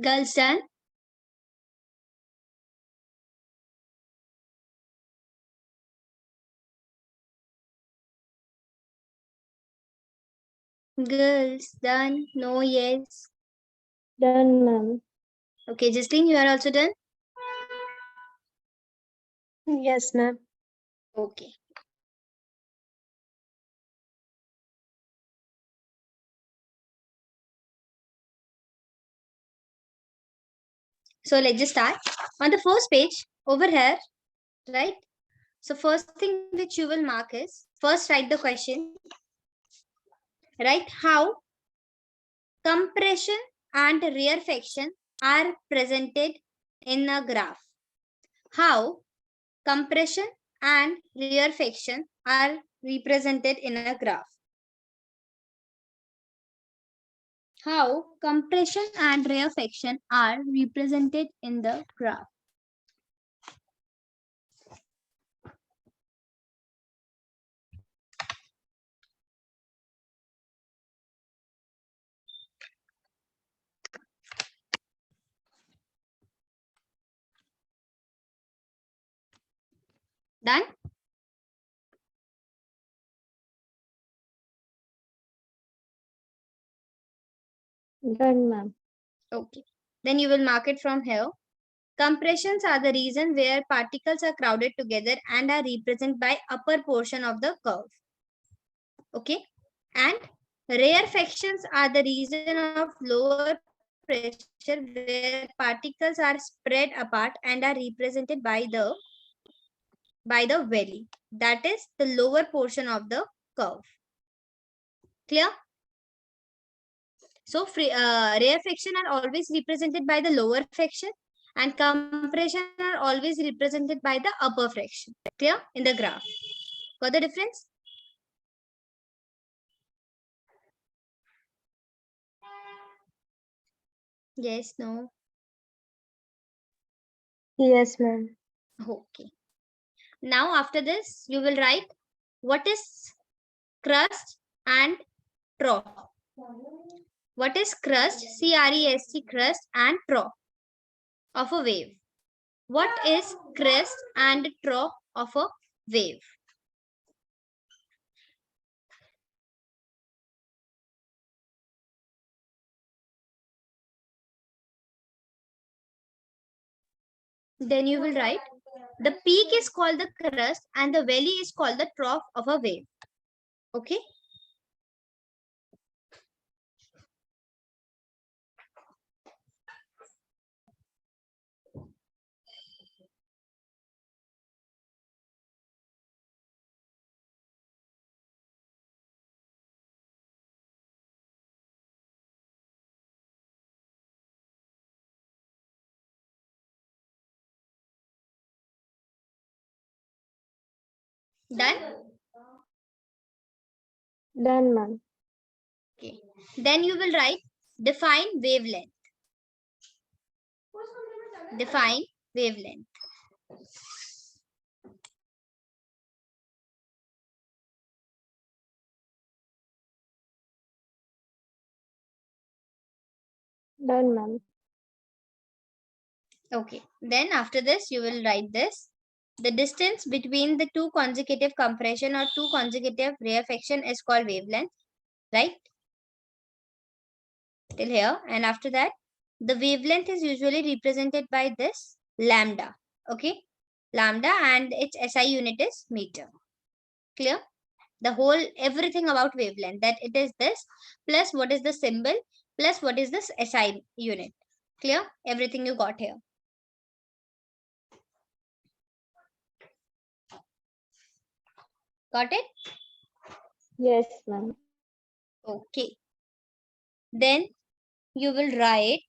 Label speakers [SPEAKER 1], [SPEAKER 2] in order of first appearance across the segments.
[SPEAKER 1] Girls done? Girls done? No, yes.
[SPEAKER 2] Done, ma'am.
[SPEAKER 1] Okay, Justine, you are also done?
[SPEAKER 2] Yes, ma'am.
[SPEAKER 1] Okay. So let's just start. On the first page, over here, right? So first thing which you will mark is, first write the question. Write how compression and rarefaction are presented in a graph. How compression and rarefaction are represented in a graph. How compression and rarefaction are represented in the graph. Done?
[SPEAKER 2] Done, ma'am.
[SPEAKER 1] Okay. Then you will mark it from here. Compressions are the reason where particles are crowded together and are represented by upper portion of the curve. Okay. And rarefactions are the reason of lower pressure where particles are spread apart and are represented by the valley. That is the lower portion of the curve. Clear? So rarefaction are always represented by the lower fraction and compression are always represented by the upper fraction. Clear? In the graph. Got the difference? Yes, no.
[SPEAKER 2] Yes, ma'am.
[SPEAKER 1] Okay. Now after this, you will write what is crust and trough. What is crust? C-R-E-S-T, crust and trough of a wave. What is crest and trough of a wave? Then you will write the peak is called the crest and the valley is called the trough of a wave. Okay. Done?
[SPEAKER 2] Done, ma'am.
[SPEAKER 1] Okay. Then you will write define wavelength. Define wavelength.
[SPEAKER 2] Done, ma'am.
[SPEAKER 1] Okay. Then after this, you will write this. The distance between the two consecutive compression or two consecutive rarefaction is called wavelength. Right? Till here. And after that, the wavelength is usually represented by this lambda. Okay. Lambda and its SI unit is meter. Clear? The whole everything about wavelength, that it is this plus what is the symbol plus what is this SI unit. Clear? Everything you got here. Got it?
[SPEAKER 2] Yes, ma'am.
[SPEAKER 1] Okay. Then you will write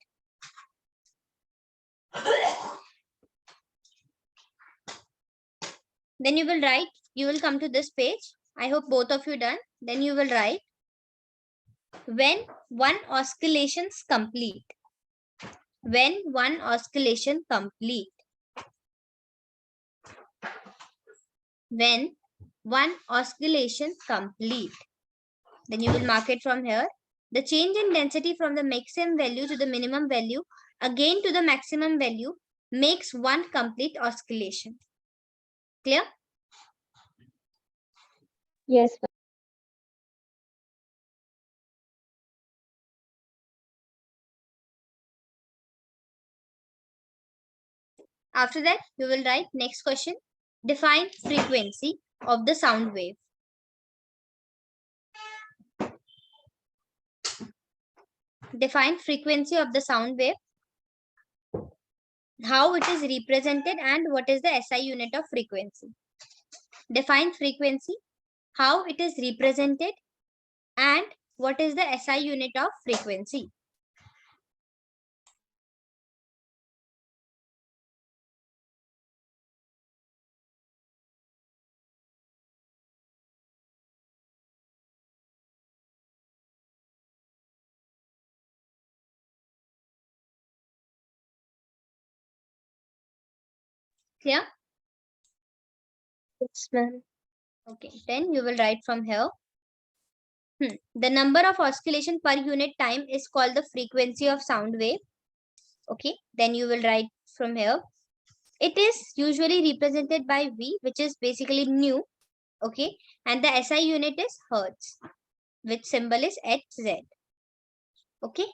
[SPEAKER 1] you will come to this page. I hope both of you done. Then you will write when one oscillation is complete. When one oscillation complete. When one oscillation complete. Then you will mark it from here. The change in density from the maximum value to the minimum value again to the maximum value makes one complete oscillation. Clear?
[SPEAKER 2] Yes, ma'am.
[SPEAKER 1] After that, we will write next question. Define frequency of the sound wave. Define frequency of the sound wave, how it is represented, and what is the SI unit of frequency. Define frequency, how it is represented, and what is the SI unit of frequency. Clear?
[SPEAKER 2] Yes, ma'am.
[SPEAKER 1] Okay, then you will write from here. The number of oscillation per unit time is called the frequency of sound wave. Okay, then you will write from here. It is usually represented by V, which is basically nu. Okay, and the SI unit is hertz, which symbol is Hz. Okay.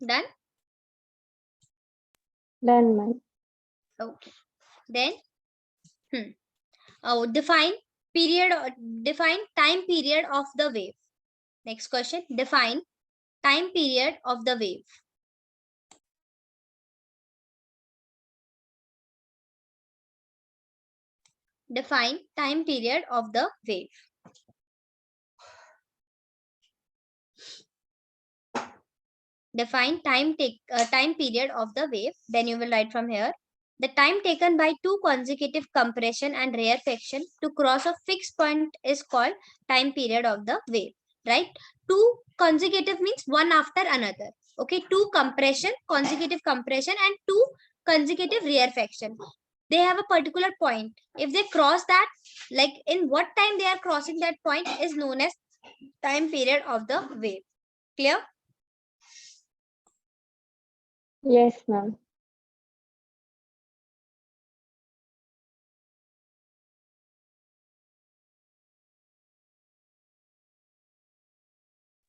[SPEAKER 1] Done?
[SPEAKER 2] Done, ma'am.
[SPEAKER 1] Okay. Then define define time period of the wave. Next question. Define time period of the wave. Define time period of the wave. Define time period of the wave. Then you will write from here. The time taken by two consecutive compression and rarefaction to cross a fixed point is called time period of the wave. Right? Two consecutive means one after another. Okay, two compression, consecutive compression, and two consecutive rarefaction. They have a particular point. If they cross that, like in what time they are crossing that point is known as time period of the wave. Clear?
[SPEAKER 2] Yes, ma'am.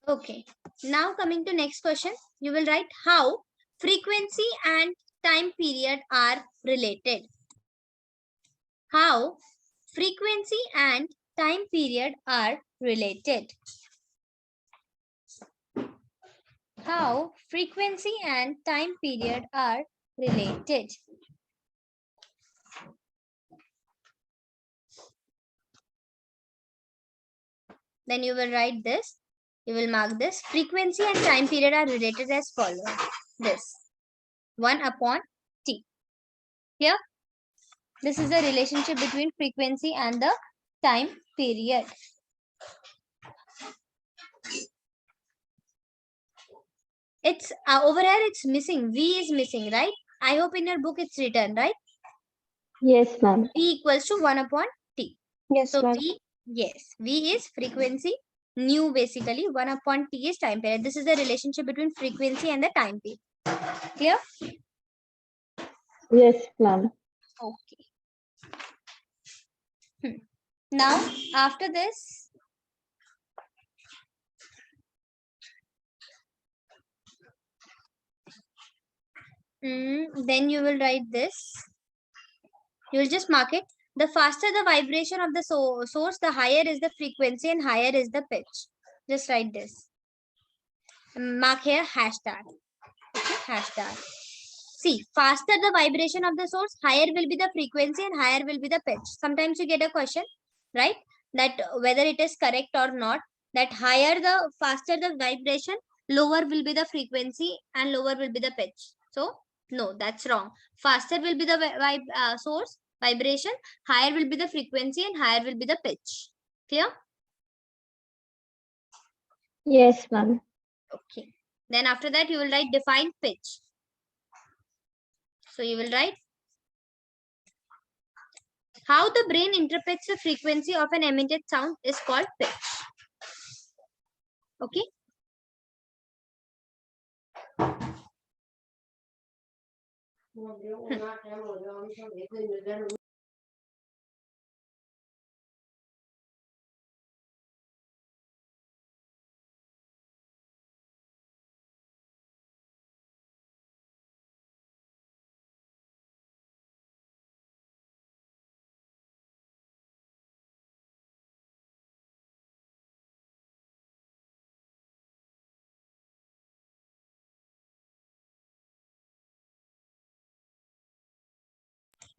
[SPEAKER 1] Okay. Now coming to next question, you will write how frequency and time period are related. How frequency and time period are related. How frequency and time period are related. Then you will write this. You will mark this. Frequency and time period are related as follows. This 1 upon T. Here, this is the relationship between frequency and the time period. It's over here, it's missing. V is missing, right? I hope in your book it's written, right?
[SPEAKER 2] Yes, ma'am.
[SPEAKER 1] V equals to 1 upon T.
[SPEAKER 2] Yes,
[SPEAKER 1] So
[SPEAKER 2] ma'am.
[SPEAKER 1] V, yes, V is frequency. Nu basically 1 upon T is time period. This is the relationship between frequency and the time period. Clear?
[SPEAKER 2] Yes, ma'am.
[SPEAKER 1] Okay. Now, after this, then you will write this. You will just mark it. The faster the vibration of the source, the higher is the frequency and higher is the pitch. Just write this. Mark here hashtag. Okay, hashtag. See, faster the vibration of the source, higher will be the frequency and higher will be the pitch. Sometimes you get a question, right? That whether it is correct or not. That higher the faster the vibration, lower will be the frequency and lower will be the pitch. So no, that's wrong. Faster will be the source vibration, higher will be the frequency and higher will be the pitch. Clear?
[SPEAKER 2] Yes, ma'am.
[SPEAKER 1] Okay. Then after that, you will write define pitch. So you will write how the brain interprets the frequency of an emitted sound is called pitch. Okay.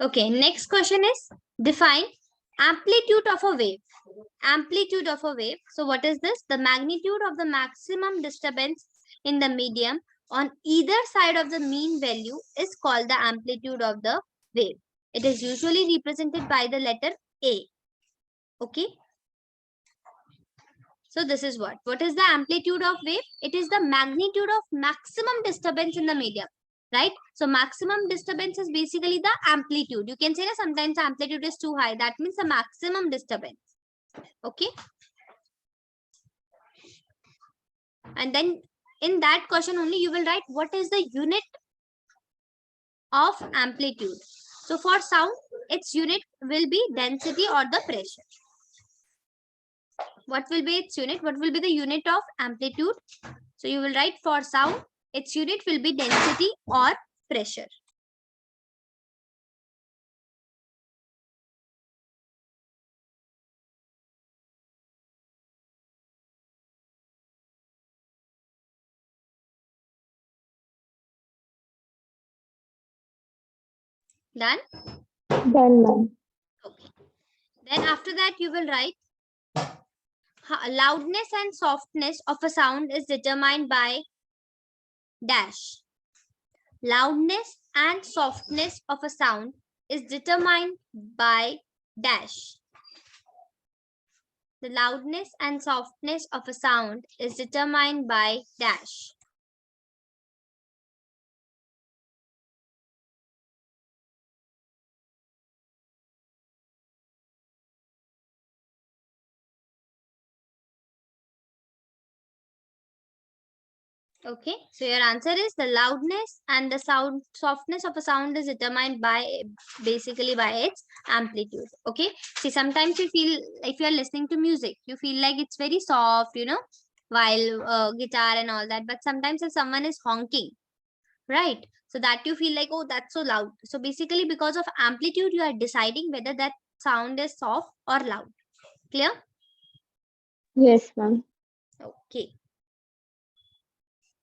[SPEAKER 1] Okay, next question is define amplitude of a wave. Amplitude of a wave. So what is this? The magnitude of the maximum disturbance in the medium on either side of the mean value is called the amplitude of the wave. It is usually represented by the letter A. Okay. So this is what? What is the amplitude of wave? It is the magnitude of maximum disturbance in the medium. Right? So maximum disturbance is basically the amplitude. You can say that sometimes amplitude is too high. That means the maximum disturbance. Okay. And then in that question only you will write what is the unit of amplitude. So for sound, its unit will be density or the pressure. What will be its unit? What will be the unit of amplitude? So you will write for sound, its unit will be density or pressure. Done?
[SPEAKER 2] Done, ma'am.
[SPEAKER 1] Okay. Then after that you will write loudness and softness of a sound is determined by dash. Loudness and softness of a sound is determined by dash. The loudness and softness of a sound is determined by dash. Okay, so your answer is the loudness and the softness of a sound is determined by basically by its amplitude. Okay, see sometimes you feel if you are listening to music, you feel like it's very soft, while guitar and all that. But sometimes if someone is honking, right? So that you feel like, oh, that's so loud. So basically because of amplitude, you are deciding whether that sound is soft or loud. Clear?
[SPEAKER 2] Yes, ma'am.
[SPEAKER 1] Okay.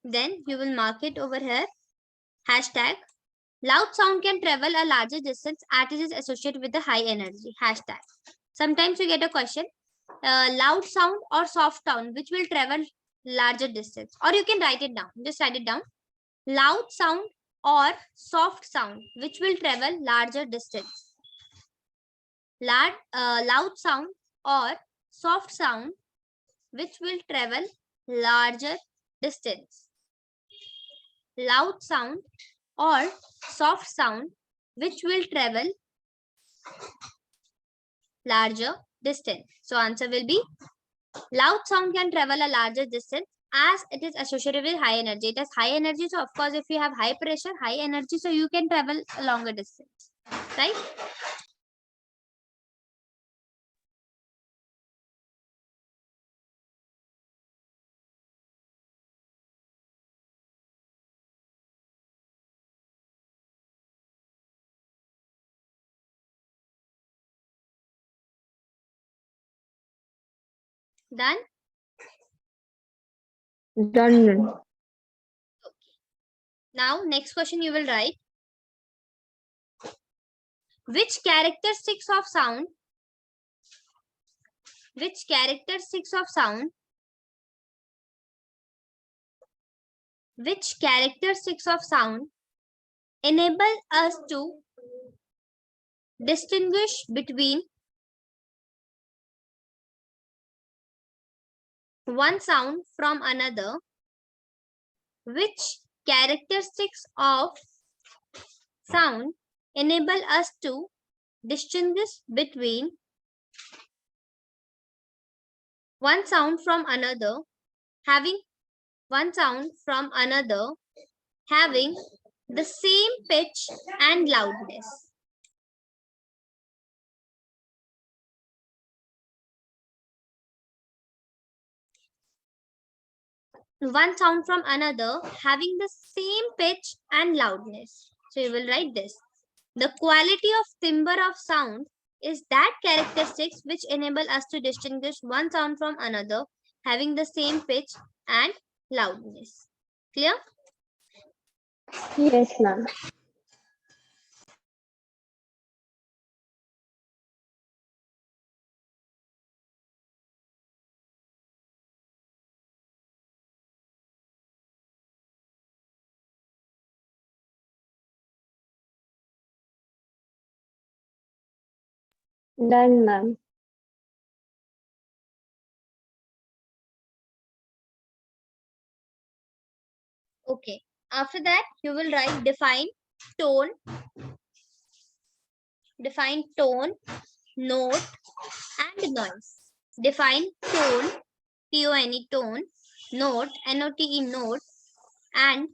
[SPEAKER 1] Then you will mark it over here. Hashtag loud sound can travel a larger distance as it is associated with the high energy. Hashtag. Sometimes you get a question, loud sound or soft sound, which will travel larger distance? Or you can write it down. Just write it down. Loud sound or soft sound, which will travel larger distance? Loud sound or soft sound, which will travel larger distance? Loud sound or soft sound, which will travel larger distance? So answer will be loud sound can travel a larger distance as it is associated with high energy. It has high energy. So of course, if you have high pressure, high energy, so you can travel a longer distance, right? Done?
[SPEAKER 2] Done, ma'am.
[SPEAKER 1] Now, next question you will write. Which characteristics of sound, which characteristics of sound, which characteristics of sound enable us to distinguish between one sound from another, which characteristics of sound enable us to distinguish between one sound from another, having one sound from another having the same pitch and loudness. One sound from another having the same pitch and loudness. So you will write this. The quality of timbre of sound is that characteristics which enable us to distinguish one sound from another having the same pitch and loudness. Clear?
[SPEAKER 2] Yes, ma'am. Done, ma'am.
[SPEAKER 1] Okay. After that, you will write tone, define tone, note, and noise. Define tone, T-O-N-E, tone, note, N-O-T-E, note, and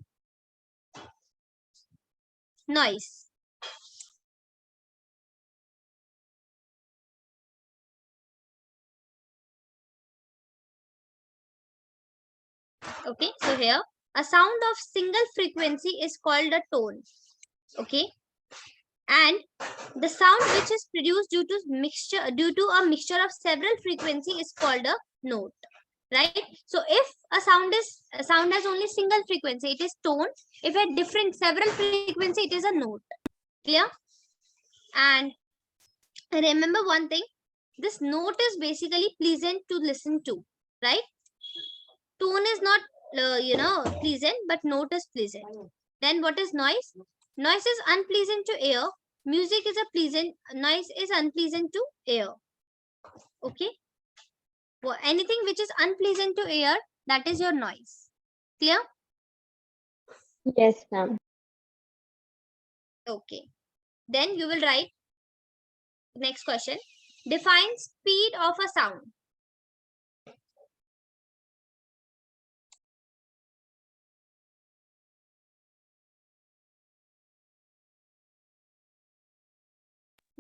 [SPEAKER 1] noise. Okay, so here a sound of single frequency is called a tone. Okay, and the sound which is produced due to a mixture of several frequency is called a note. Right? So if a sound has only single frequency, it is tone. If it different several frequency, it is a note. Clear? And remember one thing, this note is basically pleasant to listen to, right? Tone is not pleasant, but note is pleasant. Then what is noise? Noise is unpleasant to ear. Music is a pleasant, noise is unpleasant to ear. Okay, well, anything which is unpleasant to ear, that is your noise. Clear?
[SPEAKER 2] Yes, ma'am.
[SPEAKER 1] Okay, then you will write next question, define speed of a sound.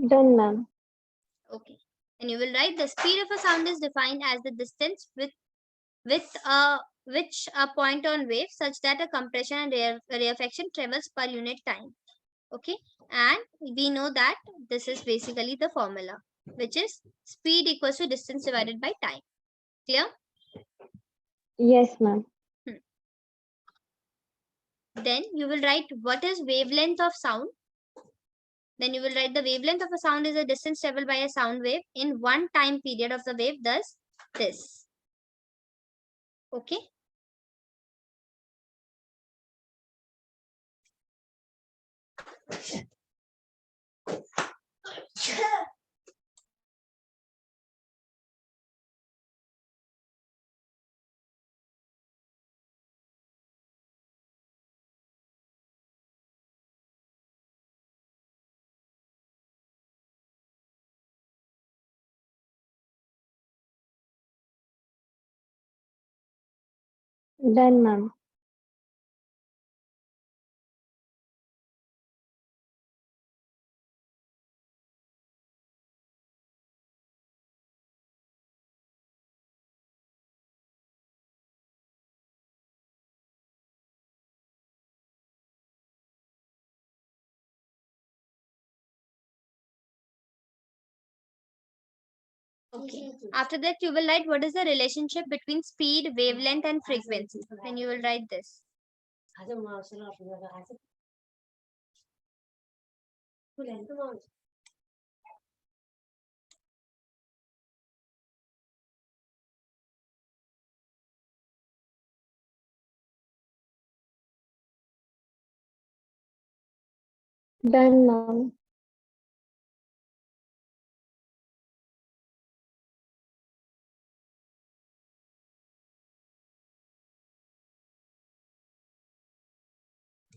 [SPEAKER 2] Done, ma'am.
[SPEAKER 1] Okay, and you will write the speed of a sound is defined as the distance which a point on wave such that a compression and rarefaction travels per unit time. Okay, and we know that this is basically the formula, which is speed equals to distance divided by time. Clear?
[SPEAKER 2] Yes, ma'am.
[SPEAKER 1] Then you will write what is wavelength of sound. Then you will write the wavelength of a sound is a distance traveled by a sound wave in one time period of the wave, thus this. Okay.
[SPEAKER 2] Done, ma'am.
[SPEAKER 1] Okay. After that, you will write what is the relationship between speed, wavelength, and frequency. Then you will write this.
[SPEAKER 2] Done, ma'am.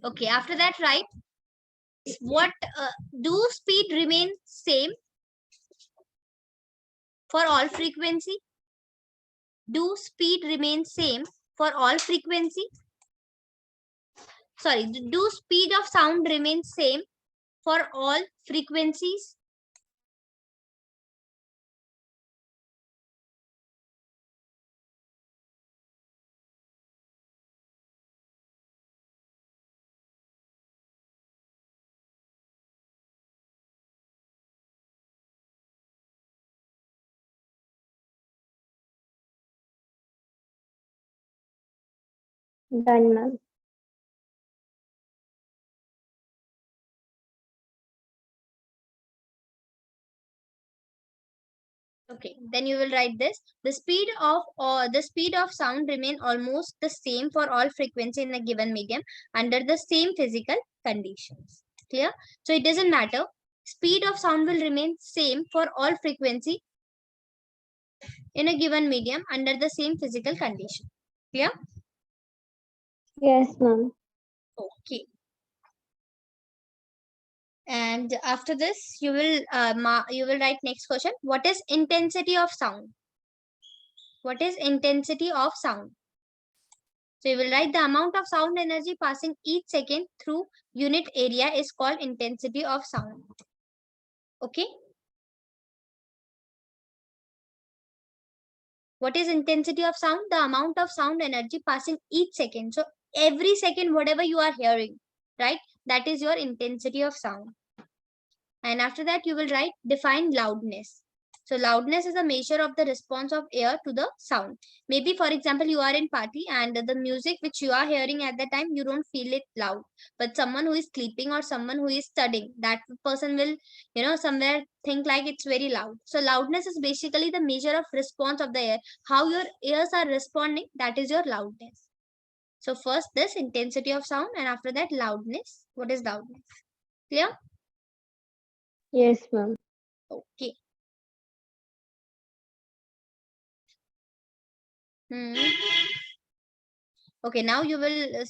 [SPEAKER 1] Okay, after that, right? What do speed remain same for all frequency? Do speed remain same for all frequency? Sorry, do speed of sound remain same for all frequencies?
[SPEAKER 2] Done, ma'am.
[SPEAKER 1] Okay, then you will write this. The speed of sound remain almost the same for all frequency in a given medium under the same physical conditions. Clear? So it doesn't matter. Speed of sound will remain same for all frequency in a given medium under the same physical condition. Clear?
[SPEAKER 2] Yes, ma'am.
[SPEAKER 1] Okay. And after this, you will write next question. What is intensity of sound? What is intensity of sound? So you will write the amount of sound energy passing each second through unit area is called intensity of sound. Okay. What is intensity of sound? The amount of sound energy passing each second. So every second, whatever you are hearing, right? That is your intensity of sound. And after that, you will write define loudness. So loudness is a measure of the response of air to the sound. Maybe, for example, you are in party and the music which you are hearing at the time, you don't feel it loud. But someone who is sleeping or someone who is studying, that person will, somewhere think like it's very loud. So loudness is basically the measure of response of the air. How your ears are responding, that is your loudness. So first this intensity of sound and after that loudness. What is loudness? Clear?
[SPEAKER 2] Yes, ma'am.
[SPEAKER 1] Okay. Hmm. Okay, now you will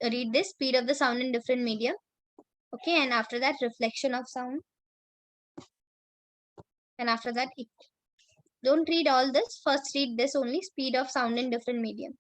[SPEAKER 1] read this speed of the sound in different medium. Okay, and after that reflection of sound. And after that, don't read all this. First read this only, speed of sound in different medium.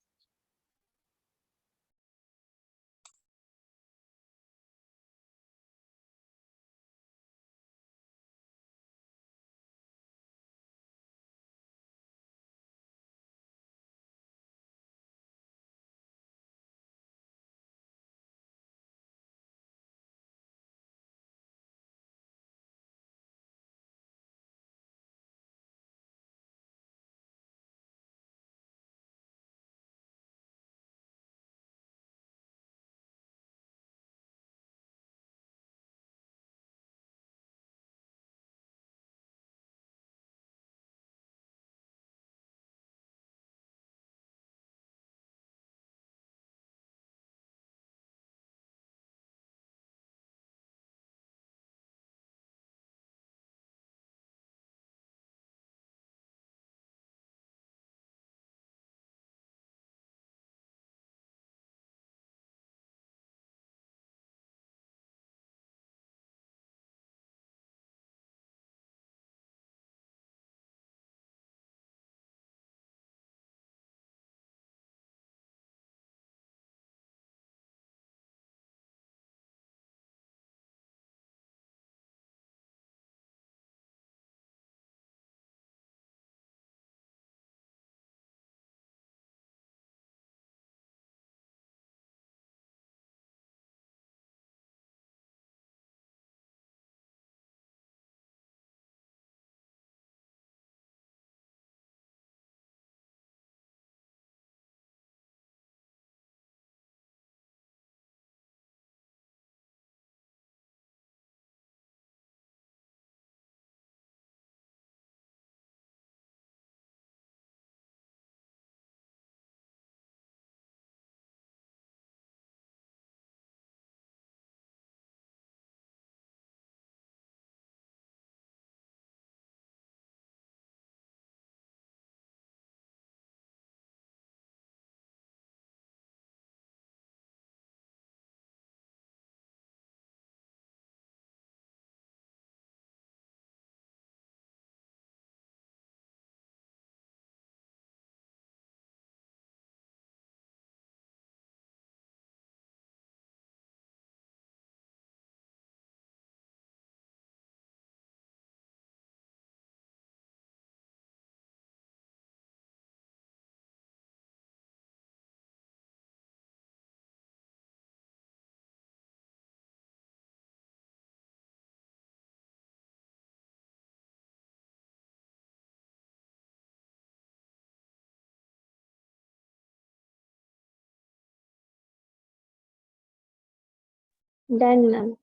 [SPEAKER 2] Done, ma'am.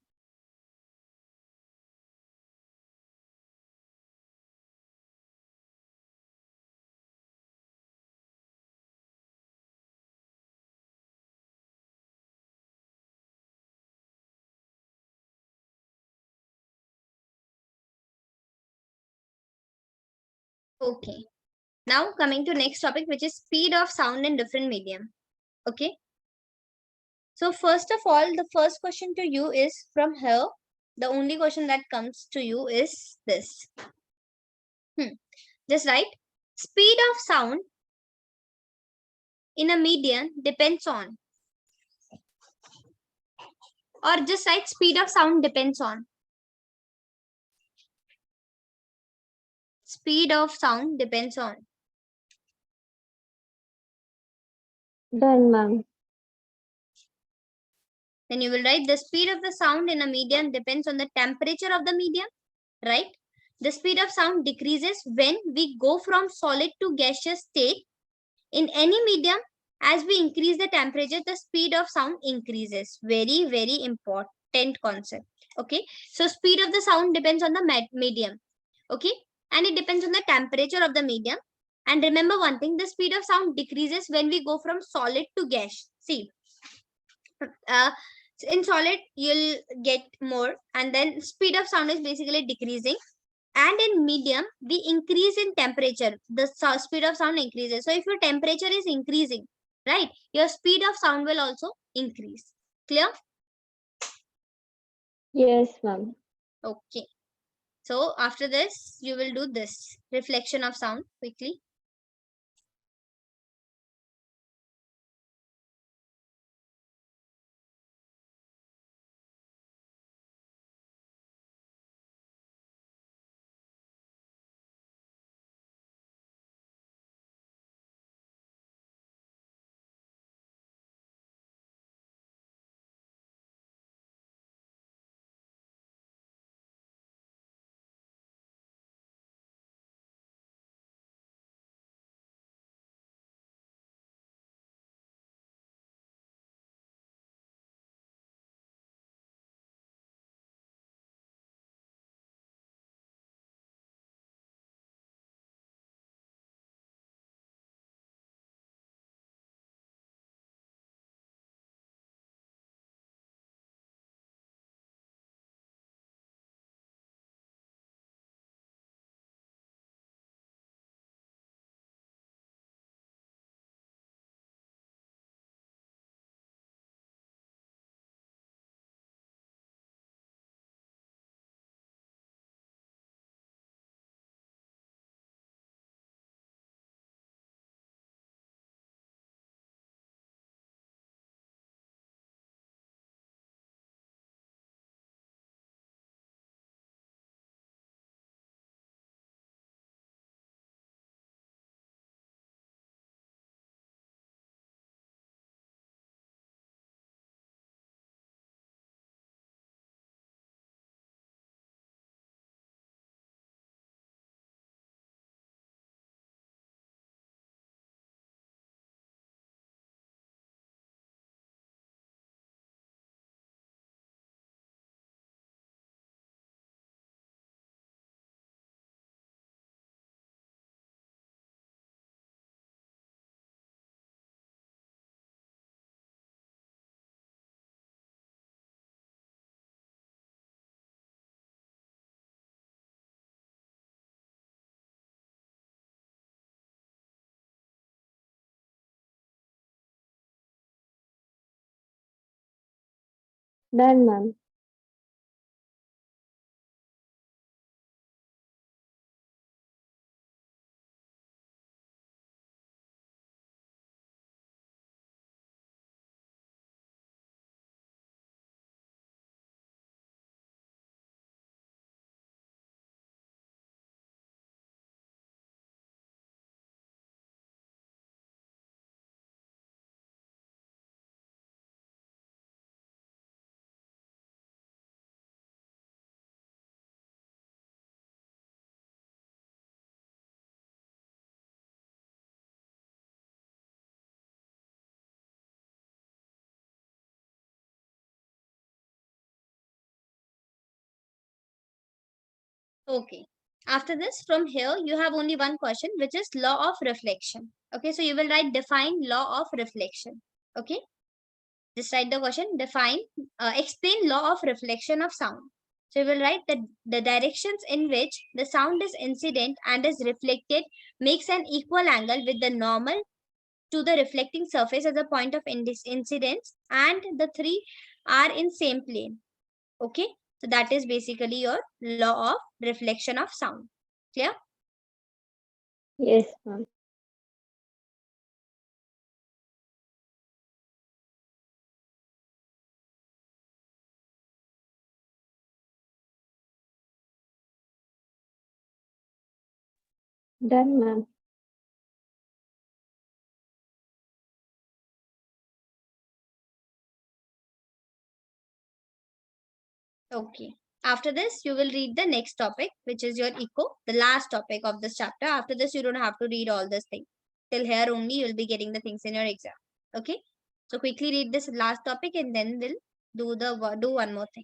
[SPEAKER 1] Okay. Now coming to next topic, which is speed of sound in different medium. Okay. So first of all, the first question to you is from here. The only question that comes to you is this. Just write speed of sound in a medium depends on, or just write speed of sound depends on. Speed of sound depends on.
[SPEAKER 2] Done, ma'am.
[SPEAKER 1] Then you will write the speed of the sound in a medium depends on the temperature of the medium, right? The speed of sound decreases when we go from solid to gaseous state. In any medium, as we increase the temperature, the speed of sound increases. Very, very important concept. Okay. So speed of the sound depends on the medium. Okay. And it depends on the temperature of the medium. And remember one thing, the speed of sound decreases when we go from solid to gas. See, uh, in solid, you'll get more. And then speed of sound is basically decreasing. And in medium, we increase in temperature. The speed of sound increases. So if your temperature is increasing, right, your speed of sound will also increase. Clear?
[SPEAKER 2] Yes, ma'am.
[SPEAKER 1] Okay. So after this, you will do this reflection of sound quickly.
[SPEAKER 2] Done, ma'am.
[SPEAKER 1] Okay. After this, from here, you have only one question, which is law of reflection. Okay, so you will write define law of reflection. Okay, just write the question, define, explain law of reflection of sound. So you will write that the directions in which the sound is incident and is reflected makes an equal angle with the normal to the reflecting surface at the point of incidence, and the three are in same plane. Okay, so that is basically your law of reflection of sound. Clear?
[SPEAKER 2] Yes, ma'am. Done, ma'am.
[SPEAKER 1] Okay. After this, you will read the next topic, which is your echo, the last topic of this chapter. After this, you don't have to read all this thing. Till here only, you'll be getting the things in your exam. Okay. So quickly read this last topic and then we'll do one more thing.